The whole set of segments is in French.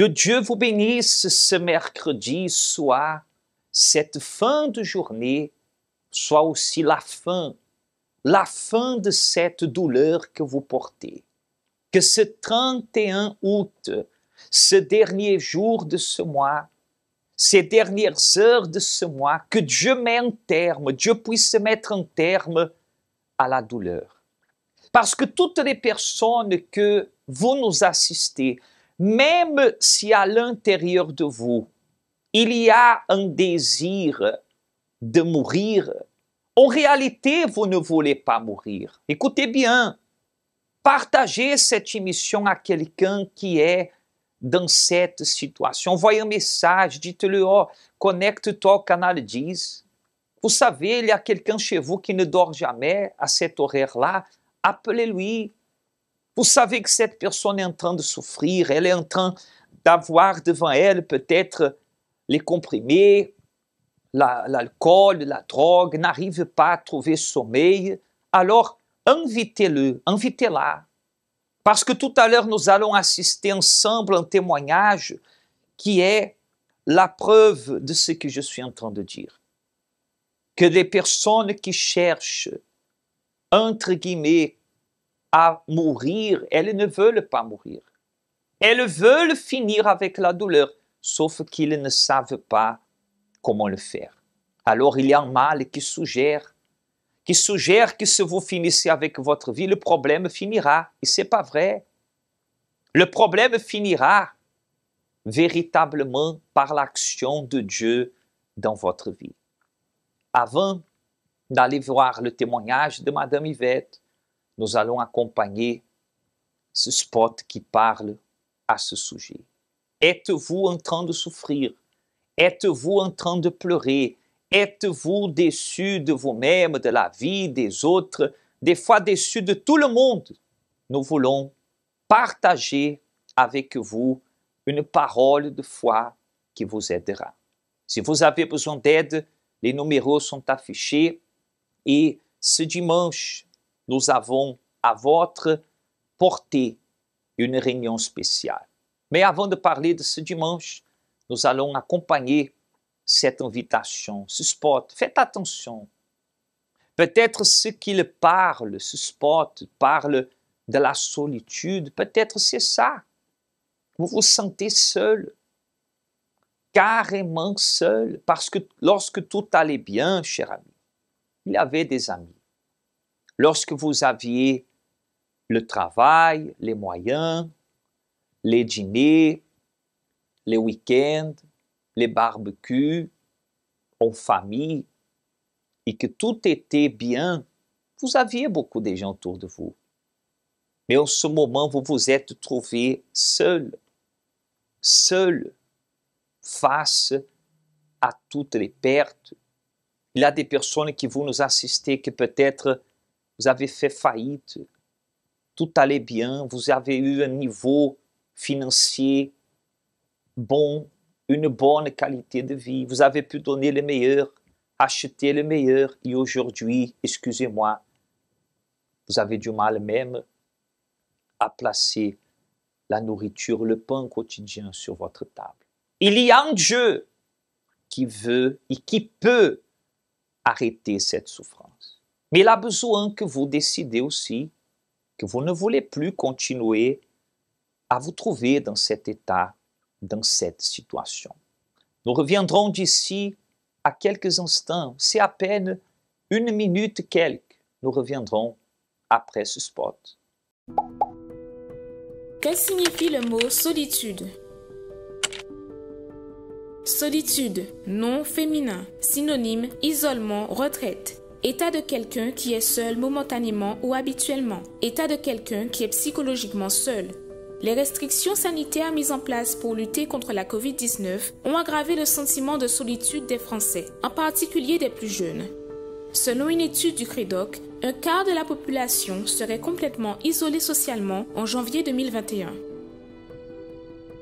Que Dieu vous bénisse ce mercredi, soit cette fin de journée, soit aussi la fin de cette douleur que vous portez. Que ce 31 août, ce dernier jour de ce mois, ces dernières heures de ce mois, que Dieu mette un terme, Dieu puisse mettre un terme à la douleur. Parce que toutes les personnes que vous nous assistez, même si à l'intérieur de vous, il y a un désir de mourir, en réalité, vous ne voulez pas mourir. Écoutez bien, partagez cette émission à quelqu'un qui est dans cette situation. Envoyez un message, dites-le, oh, connecte-toi au canal 10. Vous savez, il y a quelqu'un chez vous qui ne dort jamais à cet horaire-là, appelez-lui. Vous savez que cette personne est en train de souffrir, elle est en train d'avoir devant elle peut-être les comprimés, l'alcool, la drogue, n'arrive pas à trouver sommeil. Alors, invitez-le, invitez-la. Parce que tout à l'heure, nous allons assister ensemble à un témoignage qui est la preuve de ce que je suis en train de dire. Que les personnes qui cherchent, entre guillemets, à mourir, elles ne veulent pas mourir. Elles veulent finir avec la douleur, sauf qu'ils ne savent pas comment le faire. Alors il y a un mal qui suggère que si vous finissez avec votre vie, le problème finira. Et ce n'est pas vrai. Le problème finira véritablement par l'action de Dieu dans votre vie. Avant d'aller voir le témoignage de Madame Yvette, nous allons accompagner ce spot qui parle à ce sujet. Êtes-vous en train de souffrir? Êtes-vous en train de pleurer? Êtes-vous déçu de vous-même, de la vie, des autres, des fois déçu de tout le monde? Nous voulons partager avec vous une parole de foi qui vous aidera. Si vous avez besoin d'aide, les numéros sont affichés et ce dimanche, nous avons à votre portée une réunion spéciale. Mais avant de parler de ce dimanche, nous allons accompagner cette invitation, ce spot. Faites attention. Peut-être ce qu'il parle, ce spot parle de la solitude. Peut-être c'est ça. Vous vous sentez seul, carrément seul, parce que lorsque tout allait bien, cher ami, il y avait des amis. Lorsque vous aviez le travail, les moyens, les dîners, les week-ends, les barbecues, en famille, et que tout était bien, vous aviez beaucoup de gens autour de vous. Mais en ce moment, vous vous êtes trouvé seul, face à toutes les pertes. Il y a des personnes qui vous nous assistez, que peut-être vous avez fait faillite, tout allait bien, vous avez eu un niveau financier bon, une bonne qualité de vie, vous avez pu donner le meilleur, acheter le meilleur, et aujourd'hui, excusez-moi, vous avez du mal même à placer la nourriture, le pain quotidien sur votre table. Il y a un Dieu qui veut et qui peut arrêter cette souffrance. Mais il a besoin que vous décidez aussi que vous ne voulez plus continuer à vous trouver dans cet état, dans cette situation. Nous reviendrons d'ici à quelques instants. C'est à peine 1 minute quelques. Nous reviendrons après ce spot. Que signifie le mot solitude? Solitude, nom féminin, synonyme isolement, retraite. État de quelqu'un qui est seul momentanément ou habituellement. État de quelqu'un qui est psychologiquement seul. Les restrictions sanitaires mises en place pour lutter contre la COVID-19 ont aggravé le sentiment de solitude des Français, en particulier des plus jeunes. Selon une étude du Crédoc, un quart de la population serait complètement isolée socialement en janvier 2021.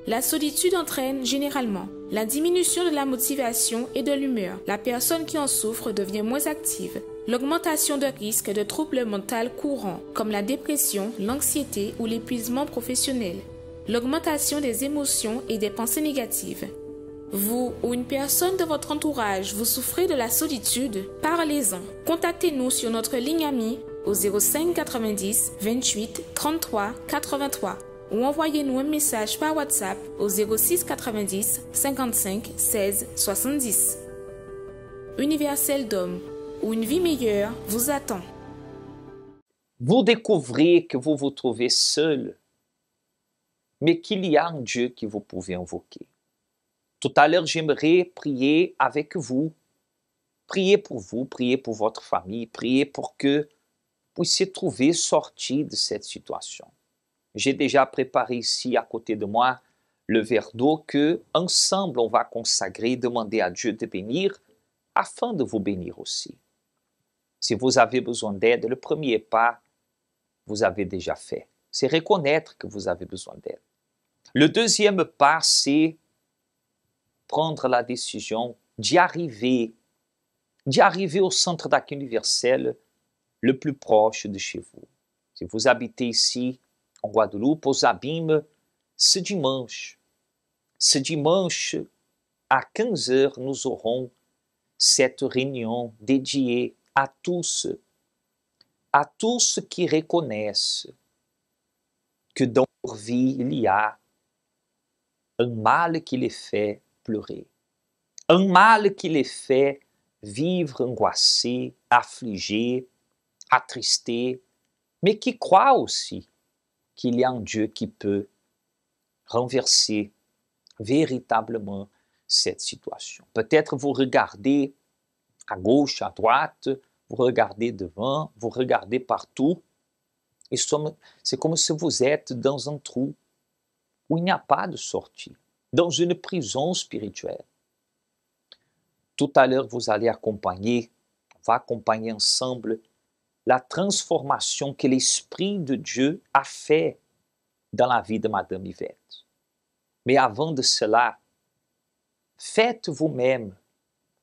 La solitude entraîne généralement la diminution de la motivation et de l'humeur. La personne qui en souffre devient moins active. L'augmentation de risques de troubles mentaux courants comme la dépression, l'anxiété ou l'épuisement professionnel. l'augmentation des émotions et des pensées négatives. Vous ou une personne de votre entourage, vous souffrez de la solitude, parlez-en. Contactez-nous sur notre ligne amie au 05 90 28 33 83 ou envoyez-nous un message par WhatsApp au 06 90 55 16 70. Universel d'homme, où une vie meilleure vous attend. Vous découvrez que vous vous trouvez seul, mais qu'il y a un Dieu que vous pouvez invoquer. Tout à l'heure, j'aimerais prier avec vous, prier pour vous, prier pour votre famille, prier pour que vous puissiez trouver sortie de cette situation. J'ai déjà préparé ici à côté de moi le verre d'eau que, ensemble, on va consacrer, demander à Dieu de bénir, afin de vous bénir aussi. Si vous avez besoin d'aide, le premier pas, vous avez déjà fait. C'est reconnaître que vous avez besoin d'aide. Le deuxième pas, c'est prendre la décision d'y arriver au centre d'accueil universel le plus proche de chez vous. Si vous habitez ici, en Guadeloupe, aux Abîmes, ce dimanche à 15h, nous aurons cette réunion dédiée à tous qui reconnaissent que dans leur vie, il y a un mal qui les fait pleurer, un mal qui les fait vivre angoissés, affligés, attristés, mais qui croient aussi qu'il y a un Dieu qui peut renverser véritablement cette situation. Peut-être vous regardez à gauche, à droite, vous regardez devant, vous regardez partout, et c'est comme si vous êtes dans un trou où il n'y a pas de sortie, dans une prison spirituelle. Tout à l'heure, vous allez accompagner, on va accompagner ensemble la transformation que l'Esprit de Dieu a fait dans la vie de Madame Yvette. Mais avant de cela, faites vous-même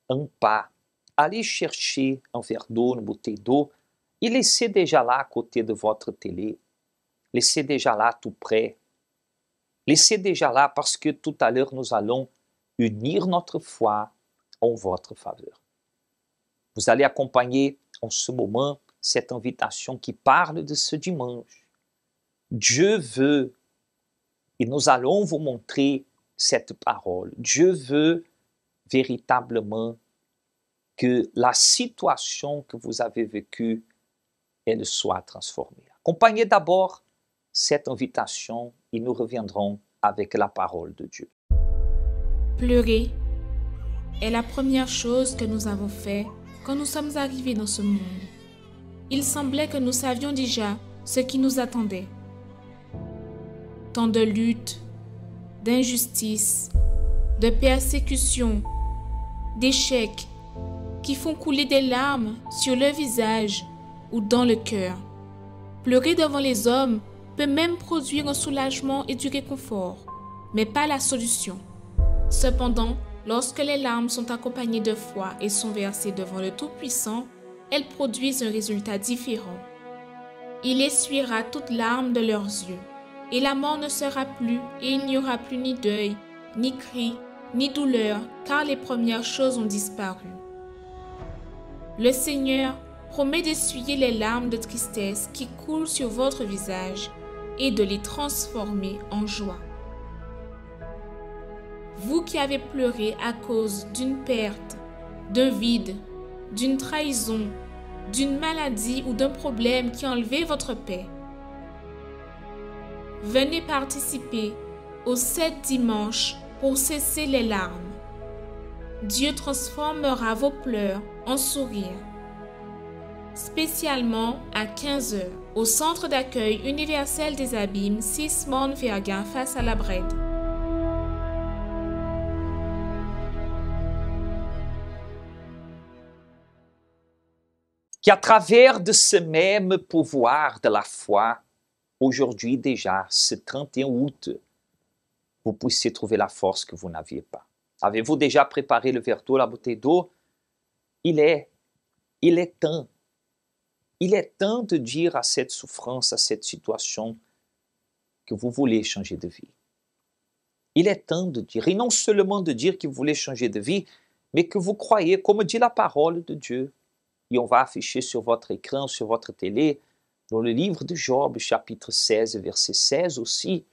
un pas. Allez chercher un verre d'eau, une bouteille d'eau, et laissez déjà là à côté de votre télé. Laissez déjà là tout près. Laissez déjà là parce que tout à l'heure, nous allons unir notre foi en votre faveur. Vous allez accompagner en ce moment cette invitation qui parle de ce dimanche. Dieu veut, et nous allons vous montrer cette parole. Dieu veut véritablement que la situation que vous avez vécue, elle soit transformée. Accompagnez d'abord cette invitation et nous reviendrons avec la parole de Dieu. Pleurer est la première chose que nous avons fait quand nous sommes arrivés dans ce monde. Il semblait que nous savions déjà ce qui nous attendait. Tant de luttes, d'injustices, de persécutions, d'échecs qui font couler des larmes sur le visage ou dans le cœur. Pleurer devant les hommes peut même produire un soulagement et du réconfort, mais pas la solution. Cependant, lorsque les larmes sont accompagnées de foi et sont versées devant le Tout-Puissant, elles produisent un résultat différent. Il essuiera toute larme de leurs yeux, et la mort ne sera plus, et il n'y aura plus ni deuil, ni cri, ni douleur, car les premières choses ont disparu. Le Seigneur promet d'essuyer les larmes de tristesse qui coulent sur votre visage et de les transformer en joie. Vous qui avez pleuré à cause d'une perte, d'un vide, d'une trahison, d'une maladie ou d'un problème qui a enlevé votre paix, venez participer aux 7 dimanches pour cesser les larmes. Dieu transformera vos pleurs en sourires. Spécialement à 15h, au centre d'accueil universel des Abîmes, 6 Morne-Vergin face à la Brède. Qu'à travers de ce même pouvoir de la foi, aujourd'hui déjà, ce 31 août, vous puissiez trouver la force que vous n'aviez pas. Avez-vous déjà préparé le verre d'eau, la bouteille d'eau? Il est temps de dire à cette souffrance, à cette situation, que vous voulez changer de vie. Il est temps de dire, et non seulement de dire que vous voulez changer de vie, mais que vous croyez, comme dit la parole de Dieu. Et on va afficher sur votre écran, sur votre télé, dans le livre de Job, chapitre 16, verset 16 aussi.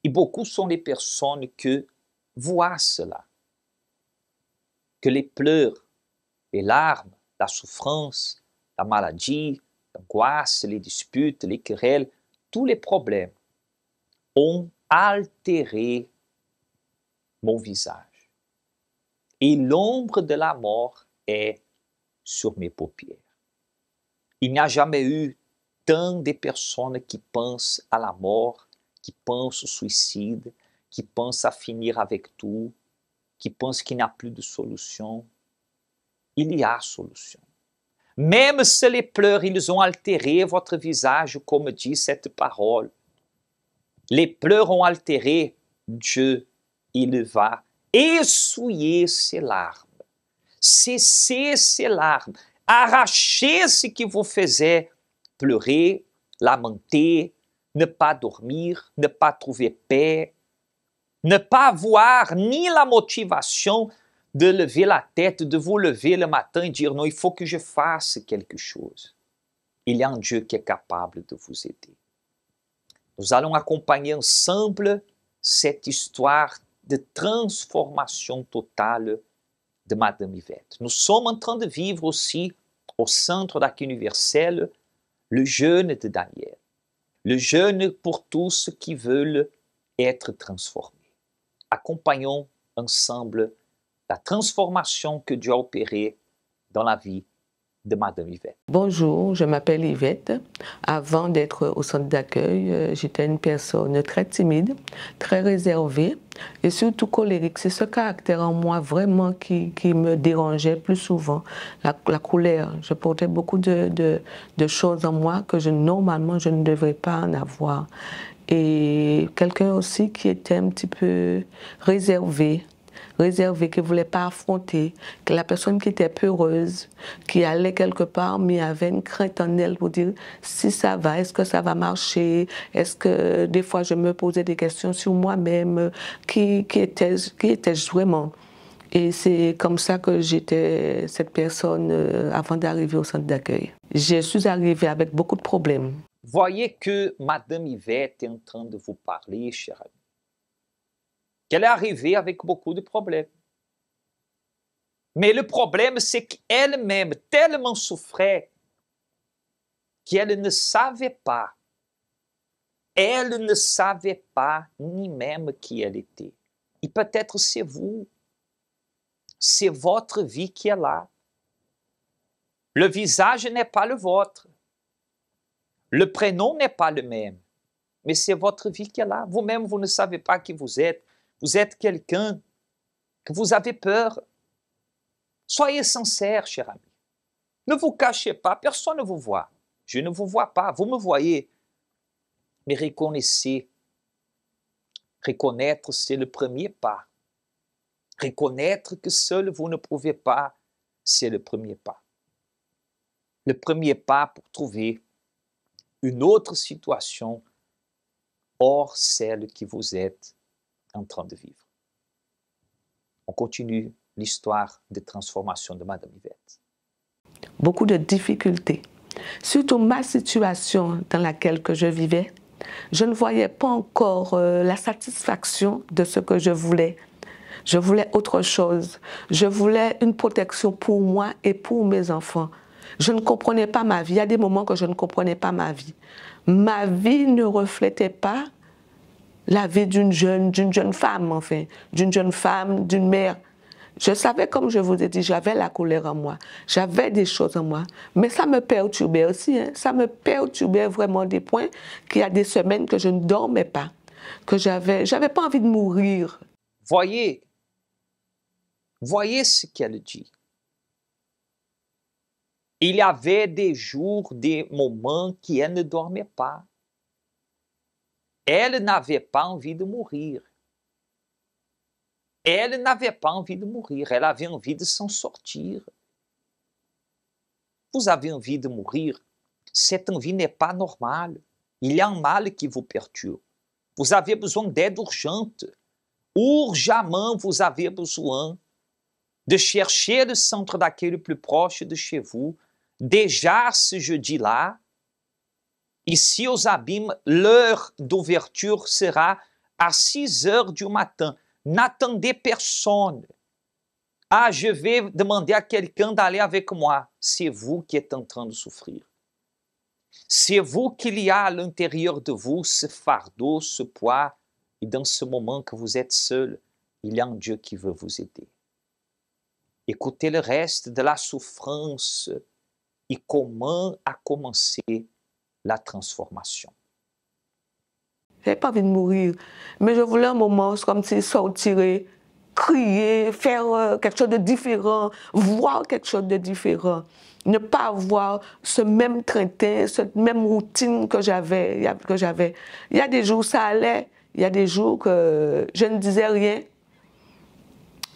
Et beaucoup sont les personnes qui voient cela, que les pleurs, les larmes, la souffrance, la maladie, l'angoisse, les disputes, les querelles, tous les problèmes ont altéré mon visage. Et l'ombre de la mort est sur mes paupières. Il n'y a jamais eu tant de personnes qui pensent à la mort, qui pensent au suicide, qui pensent à finir avec tout, qui pensent qu'il n'y a plus de solution. Il y a solution. Même si les pleurs, ils ont altéré votre visage, comme dit cette parole, les pleurs ont altéré, Dieu, il va essuyer ses larmes, cesser ses larmes, arracher ce qui vous faisait pleurer, lamenter, ne pas dormir, ne pas trouver paix, ne pas avoir ni la motivation de lever la tête, de vous lever le matin et dire non, il faut que je fasse quelque chose. Il y a un Dieu qui est capable de vous aider. Nous allons accompagner ensemble cette histoire de transformation totale de Madame Yvette. Nous sommes en train de vivre aussi au centre d'Arc Universel le jeûne de Daniel, le jeûne pour tous ceux qui veulent être transformés. Accompagnons ensemble la transformation que Dieu a opérée dans la vie de Madame Yvette. Bonjour, je m'appelle Yvette. Avant d'être au centre d'accueil, j'étais une personne très timide, très réservée et surtout colérique. C'est ce caractère en moi vraiment qui me dérangeait plus souvent, la colère. Je portais beaucoup de choses en moi que normalement je ne devrais pas en avoir. Et quelqu'un aussi qui était un petit peu réservé, qui ne voulait pas affronter, que la personne qui était peureuse, qui allait quelque part, mais avait une crainte en elle pour dire si ça va, est-ce que ça va marcher, est-ce que des fois je me posais des questions sur moi-même, qui étais-je vraiment? Et c'est comme ça que j'étais cette personne avant d'arriver au centre d'accueil. Je suis arrivée avec beaucoup de problèmes. Voyez que Madame Yvette est en train de vous parler, chère amie, qu'elle est arrivée avec beaucoup de problèmes. Mais le problème, c'est qu'elle-même tellement souffrait qu'elle ne savait pas. Elle ne savait pas ni même qui elle était. Et peut-être c'est vous. C'est votre vie qui est là. Le visage n'est pas le vôtre. Le prénom n'est pas le même. Mais c'est votre vie qui est là. Vous-même, vous ne savez pas qui vous êtes. Vous êtes quelqu'un que vous avez peur. Soyez sincère, cher ami. Ne vous cachez pas, personne ne vous voit. Je ne vous vois pas, vous me voyez. Mais reconnaissez. Reconnaître, c'est le premier pas. Reconnaître que seul vous ne pouvez pas, c'est le premier pas. Le premier pas pour trouver une autre situation hors celle que vous êtes en train de vivre. On continue l'histoire de transformation de Madame Yvette. Beaucoup de difficultés. Surtout ma situation dans laquelle je vivais, je ne voyais pas encore la satisfaction de ce que je voulais. Je voulais autre chose. Je voulais une protection pour moi et pour mes enfants. Je ne comprenais pas ma vie. Il y a des moments que je ne comprenais pas ma vie. Ma vie ne reflétait pas la vie d'une jeune femme, enfin, d'une jeune femme, d'une mère. Je savais, comme je vous ai dit, j'avais la colère en moi, j'avais des choses en moi, mais ça me perturbait aussi, hein. Ça me perturbait vraiment des points qu'il y a des semaines que je ne dormais pas, que j'avais pas envie de mourir. Voyez ce qu'elle dit. Il y avait des jours, des moments qu'elle ne dormait pas. Elle n'avait pas envie de mourir. Elle n'avait pas envie de mourir, elle avait envie de s'en sortir. Vous avez envie de mourir, cette envie n'est pas normale. Il y a un mal qui vous perturbe. Vous avez besoin d'aide urgente. urgemment vous avez besoin de chercher le centre d'accueil le plus proche de chez vous, déjà ce jeudi-là. Ici aux Abîmes, l'heure d'ouverture sera à 6 heures du matin. N'attendez personne. Ah, je vais demander à quelqu'un d'aller avec moi. C'est vous qui êtes en train de souffrir. C'est vous qu'il y a à l'intérieur de vous ce fardeau, ce poids. Et dans ce moment que vous êtes seul, il y a un Dieu qui veut vous aider. Écoutez le reste de la souffrance et comment a commencé la transformation. Je n'avais pas envie de mourir, mais je voulais un moment comme si sortir, crier, faire quelque chose de différent, voir quelque chose de différent. Ne pas avoir ce même train-train, cette même routine que j'avais. Il y a des jours où ça allait, il y a des jours que je ne disais rien,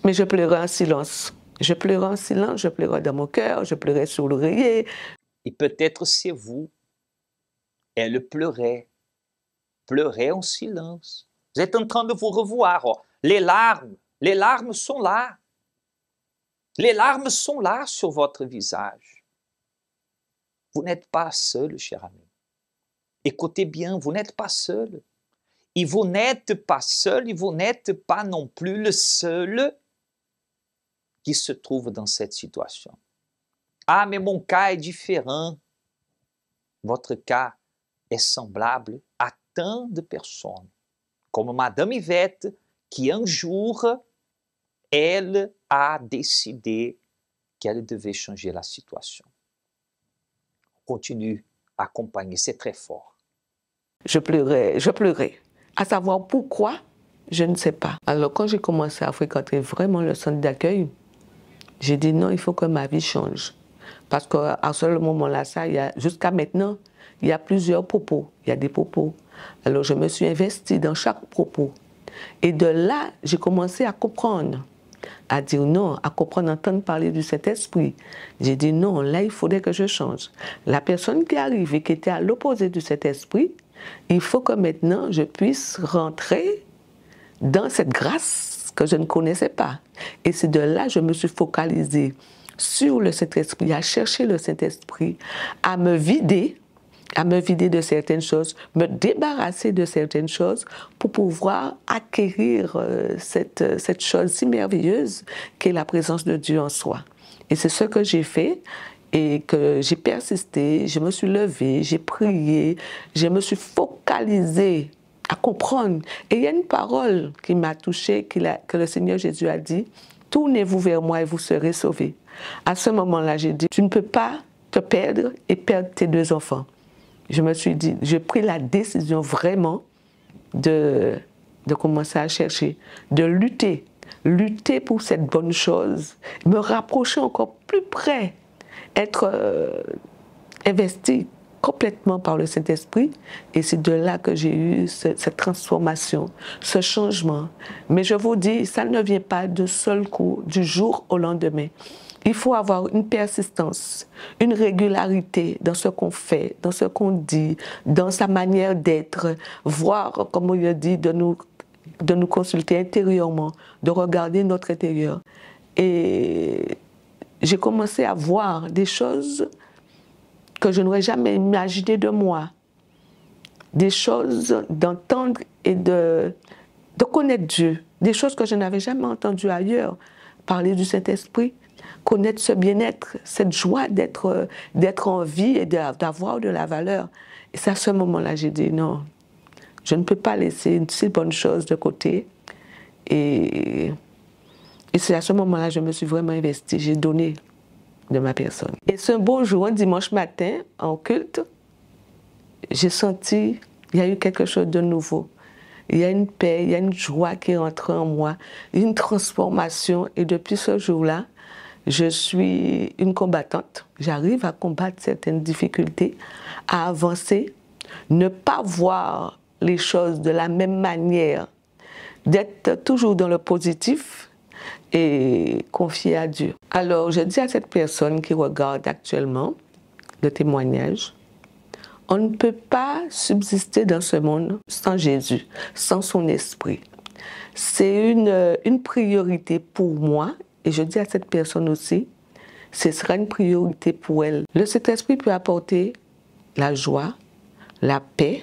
mais je pleurais en silence. Je pleurais en silence, je pleurais dans mon cœur, je pleurais sur l'oreiller. Et peut-être c'est vous. Elle pleurait en silence. Vous êtes en train de vous revoir. Oh. Les larmes sont là. Les larmes sont là sur votre visage. Vous n'êtes pas seul, cher ami. Écoutez bien, vous n'êtes pas seul. Et vous n'êtes pas seul, et vous n'êtes pas non plus le seul qui se trouve dans cette situation. Ah, mais mon cas est différent. Votre cas est semblable à tant de personnes, comme Madame Yvette, qui un jour, elle a décidé qu'elle devait changer la situation. On continue à accompagner, c'est très fort. Je pleurais. À savoir pourquoi, je ne sais pas. Alors quand j'ai commencé à fréquenter vraiment le centre d'accueil, j'ai dit non, il faut que ma vie change. Parce qu'à ce moment-là, jusqu'à maintenant, il y a plusieurs propos. Il y a des propos. Alors je me suis investie dans chaque propos. Et de là, j'ai commencé à comprendre. À dire non, à comprendre, entendre parler du Saint-Esprit. J'ai dit non, là, il faudrait que je change. La personne qui est arrivée, qui était à l'opposé du Saint-Esprit, il faut que maintenant je puisse rentrer dans cette grâce que je ne connaissais pas. Et c'est de là que je me suis focalisée sur le Saint-Esprit, à chercher le Saint-Esprit, à me vider de certaines choses, me débarrasser de certaines choses pour pouvoir acquérir cette chose si merveilleuse qu'est la présence de Dieu en soi. Et c'est ce que j'ai fait et que j'ai persisté, je me suis levée, j'ai prié, je me suis focalisée à comprendre. Et il y a une parole qui m'a touchée, que le Seigneur Jésus a dit, « Tournez-vous vers moi et vous serez sauvés ». À ce moment-là, j'ai dit, tu ne peux pas te perdre et perdre tes 2 enfants. Je me suis dit, j'ai pris la décision vraiment de commencer à chercher, de lutter pour cette bonne chose, me rapprocher encore plus près, être investi complètement par le Saint-Esprit. Et c'est de là que j'ai eu cette transformation, ce changement. Mais je vous dis, ça ne vient pas de seul coup, du jour au lendemain. Il faut avoir une persistance, une régularité dans ce qu'on fait, dans ce qu'on dit, dans sa manière d'être, voir, comme on a dit, de nous consulter intérieurement, de regarder notre intérieur. Et j'ai commencé à voir des choses que je n'aurais jamais imaginé de moi. Des choses d'entendre et de connaître Dieu. Des choses que je n'avais jamais entendues ailleurs. Parler du Saint-Esprit, connaître ce bien-être, cette joie d'être en vie et d'avoir de la valeur. Et c'est à ce moment-là, j'ai dit non, je ne peux pas laisser une si bonne chose de côté. Et c'est à ce moment-là que je me suis vraiment investie, j'ai donné de ma personne. Et ce beau jour, un dimanche matin, en culte, j'ai senti qu'il y a eu quelque chose de nouveau. Il y a une paix, il y a une joie qui est entrée en moi, une transformation. Et depuis ce jour-là, je suis une combattante. J'arrive à combattre certaines difficultés, à avancer, ne pas voir les choses de la même manière, d'être toujours dans le positif et confier à Dieu. Alors, je dis à cette personne qui regarde actuellement le témoignage, on ne peut pas subsister dans ce monde sans Jésus, sans son esprit. c'est une priorité pour moi, et je dis à cette personne aussi, ce sera une priorité pour elle. Le Saint-Esprit peut apporter la joie, la paix,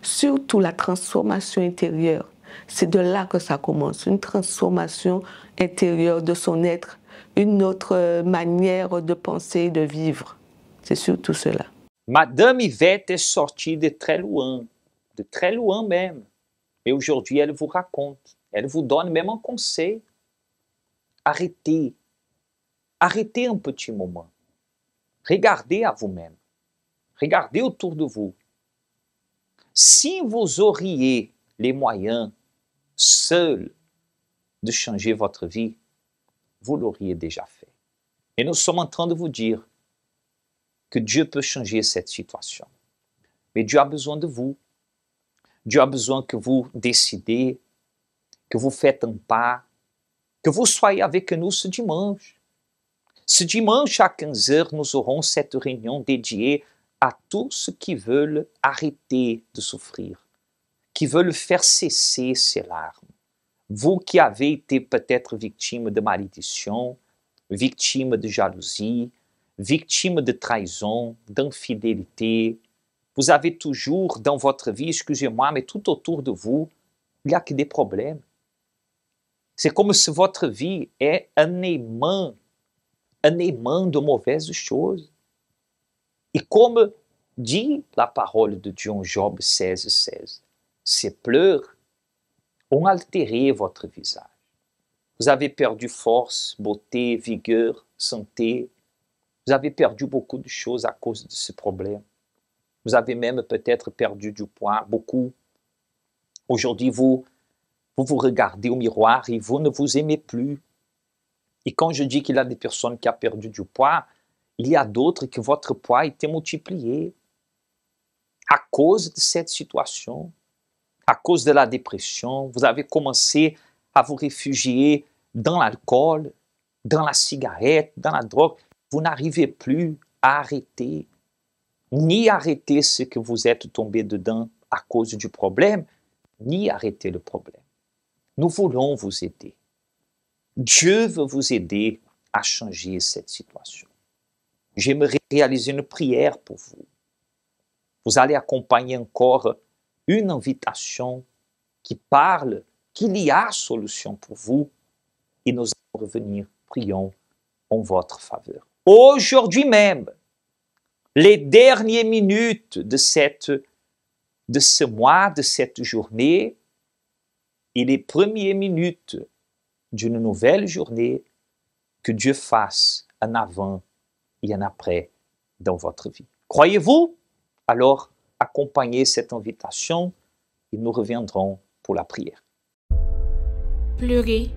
surtout la transformation intérieure. C'est de là que ça commence, une transformation intérieure de son être, une autre manière de penser et de vivre. C'est surtout cela. Madame Yvette est sortie de très loin même. Et aujourd'hui, elle vous raconte, elle vous donne même un conseil. Arrêtez un petit moment. Regardez à vous-même. Regardez autour de vous. Si vous auriez les moyens seuls de changer votre vie, vous l'auriez déjà fait. Et nous sommes en train de vous dire que Dieu peut changer cette situation. Mais Dieu a besoin de vous. Dieu a besoin que vous décidez, que vous faites un pas, que vous soyez avec nous ce dimanche. Ce dimanche à 15h, nous aurons cette réunion dédiée à tous ceux qui veulent arrêter de souffrir, qui veulent faire cesser ces larmes. Vous qui avez été peut-être victime de malédiction, victime de jalousie, victime de trahison, d'infidélité, vous avez toujours dans votre vie, excusez-moi, mais tout autour de vous, il n'y a que des problèmes. C'est comme si votre vie est un aimant de mauvaises choses. Et comme dit la parole de Dieu en Job 16:16, ces pleurs ont altéré votre visage. Vous avez perdu force, beauté, vigueur, santé. Vous avez perdu beaucoup de choses à cause de ce problème. Vous avez même peut-être perdu du poids, beaucoup. Aujourd'hui, vous vous regardez au miroir et vous ne vous aimez plus. Et quand je dis qu'il y a des personnes qui ont perdu du poids, il y a d'autres que votre poids a été multiplié à cause de cette situation, à cause de la dépression. Vous avez commencé à vous réfugier dans l'alcool, dans la cigarette, dans la drogue. Vous n'arrivez plus à arrêter, ni arrêter ce que vous êtes tombé dedans à cause du problème, ni arrêter le problème. Nous voulons vous aider. Dieu veut vous aider à changer cette situation. J'aimerais réaliser une prière pour vous. Vous allez accompagner encore une invitation qui parle qu'il y a solution pour vous et nous allons revenir, prions en votre faveur. Aujourd'hui même, les dernières minutes de ce mois, de cette journée et les premières minutes d'une nouvelle journée, que Dieu fasse un avant et un après dans votre vie. Croyez-vous? Alors, accompagnez cette invitation et nous reviendrons pour la prière. Pleurer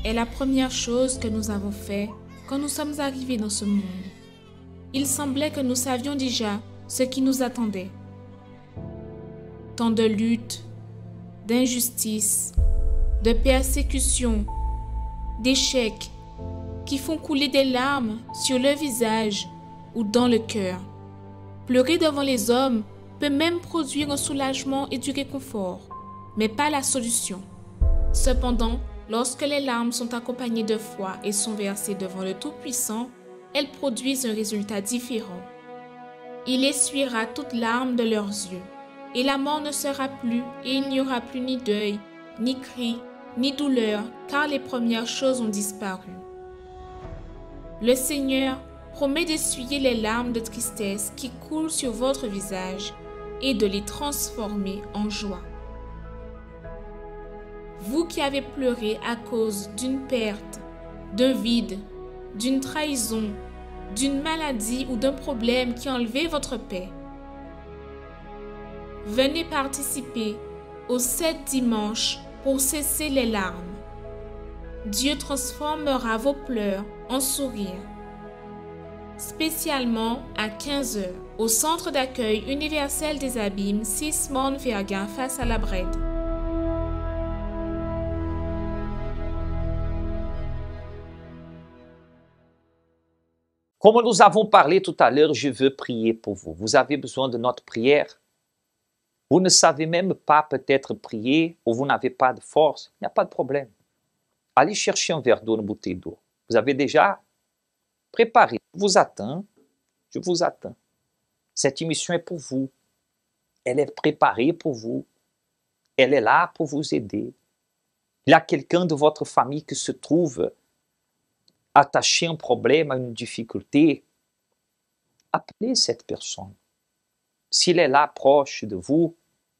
est la première chose que nous avons fait quand nous sommes arrivés dans ce monde. Il semblait que nous savions déjà ce qui nous attendait. Tant de luttes, d'injustices, de persécutions, d'échecs qui font couler des larmes sur le visage ou dans le cœur. Pleurer devant les hommes peut même produire un soulagement et du réconfort, mais pas la solution. Cependant, lorsque les larmes sont accompagnées de foi et sont versées devant le Tout-Puissant, elles produisent un résultat différent. Il essuiera toute larme de leurs yeux, et la mort ne sera plus, et il n'y aura plus ni deuil, ni cri, ni douleur, car les premières choses ont disparu. Le Seigneur promet d'essuyer les larmes de tristesse qui coulent sur votre visage et de les transformer en joie. Vous qui avez pleuré à cause d'une perte, d'un vide, d'une trahison, d'une maladie ou d'un problème qui a enlevé votre paix, venez participer aux 7 dimanches pour cesser les larmes. Dieu transformera vos pleurs en sourires. Spécialement à 15h, au centre d'accueil universel des Abîmes, 6 Morne-Vergin face à la Brède. Comme nous avons parlé tout à l'heure, je veux prier pour vous. Vous avez besoin de notre prière? Vous ne savez même pas peut-être prier ou vous n'avez pas de force, il n'y a pas de problème. Allez chercher un verre d'eau, une bouteille d'eau. Vous avez déjà préparé. Je vous attends. Je vous attends. Cette émission est pour vous. Elle est préparée pour vous. Elle est là pour vous aider. Il y a quelqu'un de votre famille qui se trouve attaché à un problème, à une difficulté. Appelez cette personne. S'il est là, proche de vous,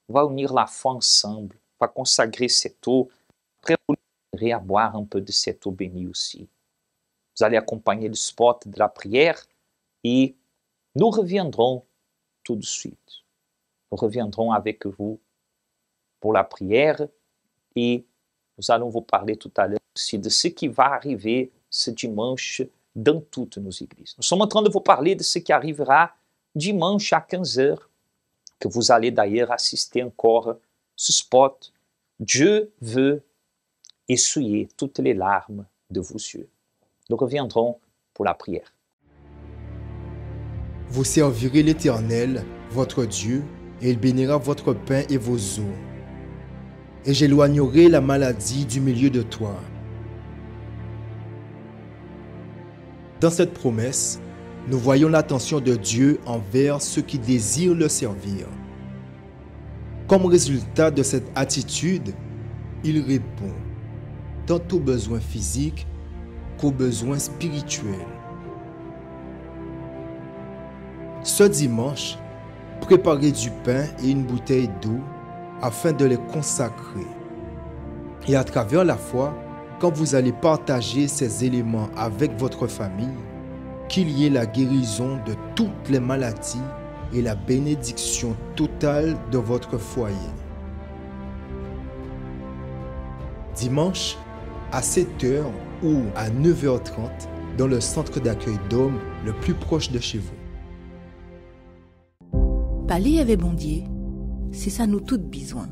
on va unir la foi ensemble, on va consacrer cette eau. Après, vous irez à boire un peu de cette eau bénie aussi. Vous allez accompagner le spot de la prière et nous reviendrons tout de suite. Nous reviendrons avec vous pour la prière et nous allons vous parler tout à l'heure aussi de ce qui va arriver ce dimanche dans toutes nos églises. Nous sommes en train de vous parler de ce qui arrivera dimanche à 15h, que vous allez d'ailleurs assister encore ce spot. Dieu veut essuyer toutes les larmes de vos yeux. Nous reviendrons pour la prière. Vous servirez l'Éternel, votre Dieu, et il bénira votre pain et vos eaux. Et j'éloignerai la maladie du milieu de toi. Dans cette promesse, nous voyons l'attention de Dieu envers ceux qui désirent le servir. Comme résultat de cette attitude, il répond tant aux besoins physiques qu'aux besoins spirituels. Ce dimanche, préparez du pain et une bouteille d'eau afin de les consacrer. Et à travers la foi, quand vous allez partager ces éléments avec votre famille, qu'il y ait la guérison de toutes les maladies et la bénédiction totale de votre foyer. Dimanche, à 7h ou à 9h30, dans le centre d'accueil d'hommes le plus proche de chez vous. Parler avec bon Dieu, c'est ça nous toutes besoin.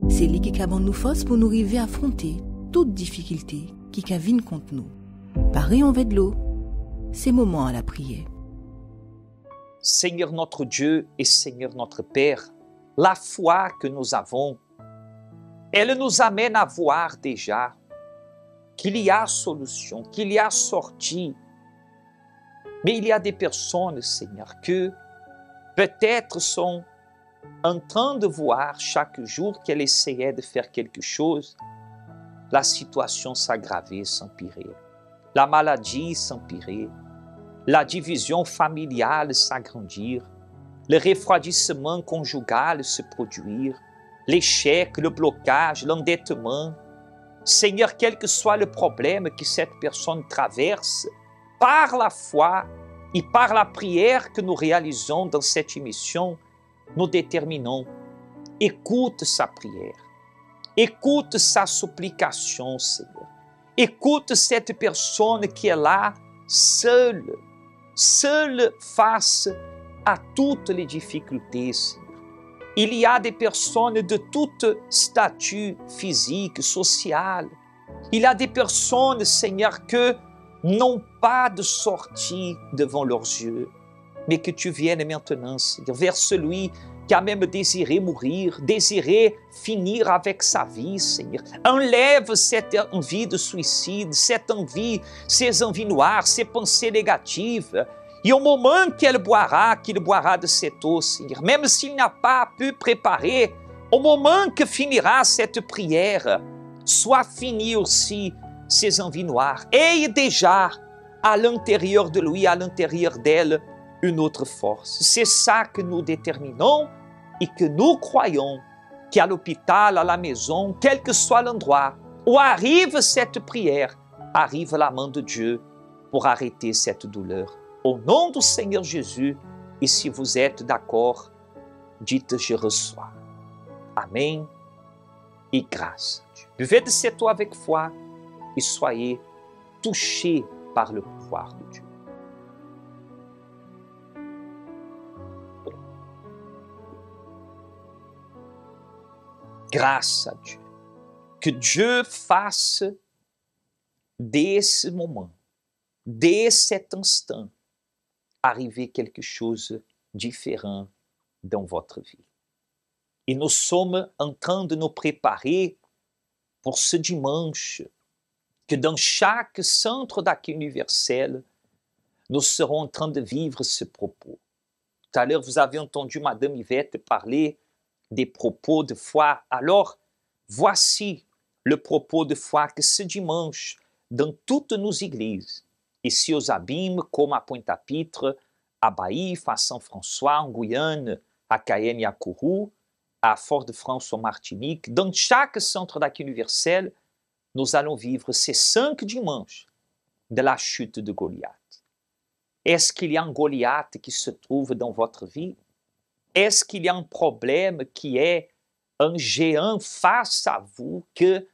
C'est lui qui a nous force pour nous arriver à affronter toute difficulté qui viennent contre nous. Pareil en de l'eau, c'est moment à la prière. Seigneur notre Dieu et Seigneur notre Père, la foi que nous avons, elle nous amène à voir déjà qu'il y a solution, qu'il y a sortie. Mais il y a des personnes, Seigneur, que peut-être sont en train de voir chaque jour qu'elles essayaient de faire quelque chose, la situation s'aggraver, s'empirer, la maladie s'empirer, la division familiale s'agrandir, le refroidissement conjugal se produire, l'échec, le blocage, l'endettement. Seigneur, quel que soit le problème que cette personne traverse, par la foi et par la prière que nous réalisons dans cette émission, nous déterminons, écoute sa prière, écoute sa supplication, Seigneur. Écoute cette personne qui est là, seule face à toutes les difficultés, Seigneur. Il y a des personnes de tout statut physique, social. Il y a des personnes, Seigneur, que n'ont pas de sortie devant leurs yeux, mais que tu viennes maintenant, Seigneur, vers celui qui a même désiré mourir, désiré finir avec sa vie, Seigneur. Enlève cette envie de suicide, cette envie, ces envies noires, ces pensées négatives. Et au moment qu'il boira de cette eau, Seigneur, même s'il n'a pas pu préparer, au moment que finira cette prière, soit fini aussi ces envies noires. Et déjà, à l'intérieur de lui, à l'intérieur d'elle, une autre force. C'est ça que nous déterminons et que nous croyons qu'à l'hôpital, à la maison, quel que soit l'endroit où arrive cette prière, arrive la main de Dieu pour arrêter cette douleur. Au nom du Seigneur Jésus, et si vous êtes d'accord, dites « Je reçois ». Amen et grâce à Dieu. Buvez de cette eau avec foi et soyez touchés par le pouvoir de Dieu. Grâce à Dieu. Que Dieu fasse dès ce moment, dès cet instant, arriver quelque chose de différent dans votre vie. Et nous sommes en train de nous préparer pour ce dimanche, que dans chaque centre d'accueil universel, nous serons en train de vivre ce propos. Tout à l'heure, vous avez entendu Madame Yvette parler des propos de foi. Alors, voici le propos de foi que ce dimanche, dans toutes nos églises, ici aux Abîmes, comme à Pointe-à-Pitre, à Baïf, à Saint-François, en Guyane, à Cayenne et à Kourou, à Fort-de-France, en Martinique, dans chaque centre d'accueil universel, nous allons vivre ces 5 dimanches de la chute de Goliath. Est-ce qu'il y a un Goliath qui se trouve dans votre vie? Est-ce qu'il y a un problème qui est un géant face à vous que,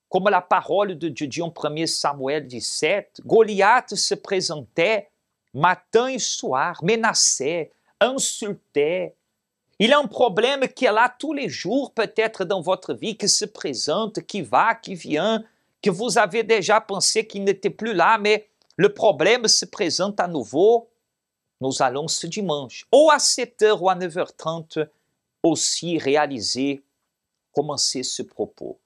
comme la parole de Dieu dit en 1 Samuel 17, Goliath se présentait matin et soir, menaçait, insultait. Il y a un problème qui est là tous les jours, peut-être dans votre vie, qui se présente, qui va, qui vient, que vous avez déjà pensé qu'il n'était plus là, mais le problème se présente à nouveau. Nous allons ce dimanche, ou à 7h ou à 9h30, aussi commencer ce propos.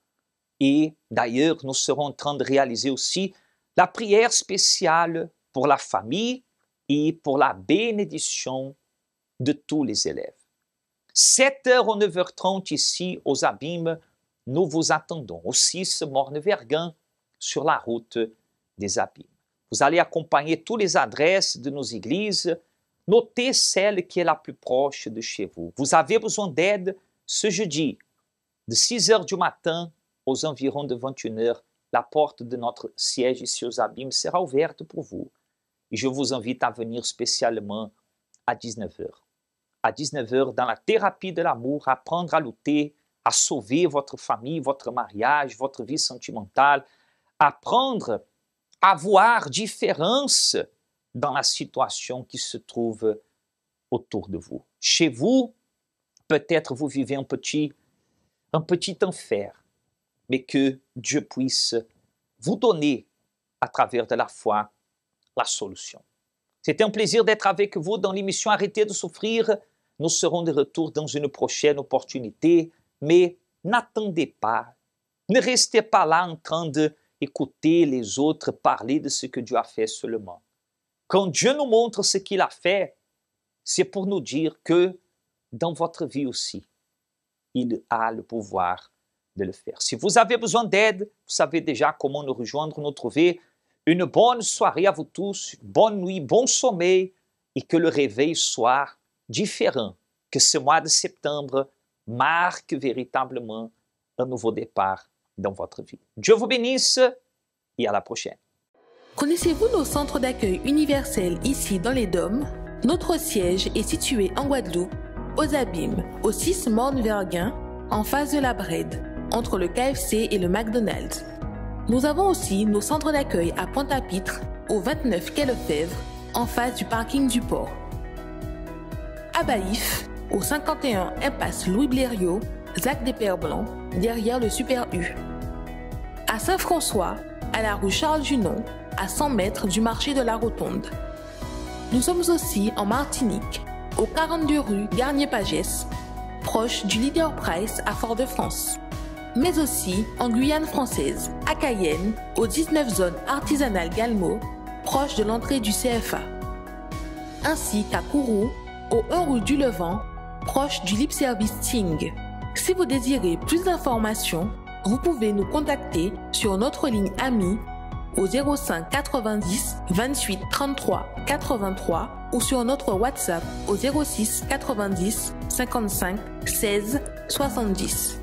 Et d'ailleurs, nous serons en train de réaliser aussi la prière spéciale pour la famille et pour la bénédiction de tous les élèves. 7h ou 9h30 ici aux Abîmes, nous vous attendons. Au 6 Morne-Verguen, sur la route des Abîmes. Vous allez accompagner toutes les adresses de nos églises. Notez celle qui est la plus proche de chez vous. Vous avez besoin d'aide ce jeudi, de 6h du matin aux environs de 21h. La porte de notre siège ici aux Abîmes sera ouverte pour vous. Et je vous invite à venir spécialement à 19h. À 19h, dans la thérapie de l'amour, apprendre à lutter, à sauver votre famille, votre mariage, votre vie sentimentale, apprendre à voir différence dans la situation qui se trouve autour de vous. Chez vous, peut-être vous vivez un petit enfer, mais que Dieu puisse vous donner, à travers de la foi, la solution. C'était un plaisir d'être avec vous dans l'émission Arrêtez de souffrir. Nous serons de retour dans une prochaine opportunité, mais n'attendez pas. Ne restez pas là en train d'écouter les autres parler de ce que Dieu a fait seulement. Quand Dieu nous montre ce qu'il a fait, c'est pour nous dire que dans votre vie aussi, il a le pouvoir de le faire. Si vous avez besoin d'aide, vous savez déjà comment nous rejoindre, nous trouver. Une bonne soirée à vous tous, bonne nuit, bon sommeil et que le réveil soit différent, que ce mois de septembre marque véritablement un nouveau départ dans votre vie. Dieu vous bénisse et à la prochaine. Connaissez-vous nos centres d'accueil universels ici dans les Dômes? Notre siège est situé en Guadeloupe, aux Abîmes, au 6 Morne-Verguen, en face de la Brède, entre le KFC et le McDonald's. Nous avons aussi nos centres d'accueil à Pointe-à-Pitre, au 29 quai Lefebvre, en face du parking du port. À Baïf, au 51 impasse Louis Blériot, Zac des Pères Blancs, derrière le Super U. À Saint-François, à la rue Charles-Junon, à 100 mètres du marché de la Rotonde. Nous sommes aussi en Martinique, au 42 rue Garnier-Pagès, proche du Leader Price à Fort-de-France. Mais aussi en Guyane française, à Cayenne, au 19 zone artisanale Galmo, proche de l'entrée du CFA. Ainsi qu'à Kourou, au 1 rue du Levant, proche du Lip Service Ting. Si vous désirez plus d'informations, vous pouvez nous contacter sur notre ligne AMI au 05 90 28 33 83 ou sur notre WhatsApp au 06 90 55 16 70.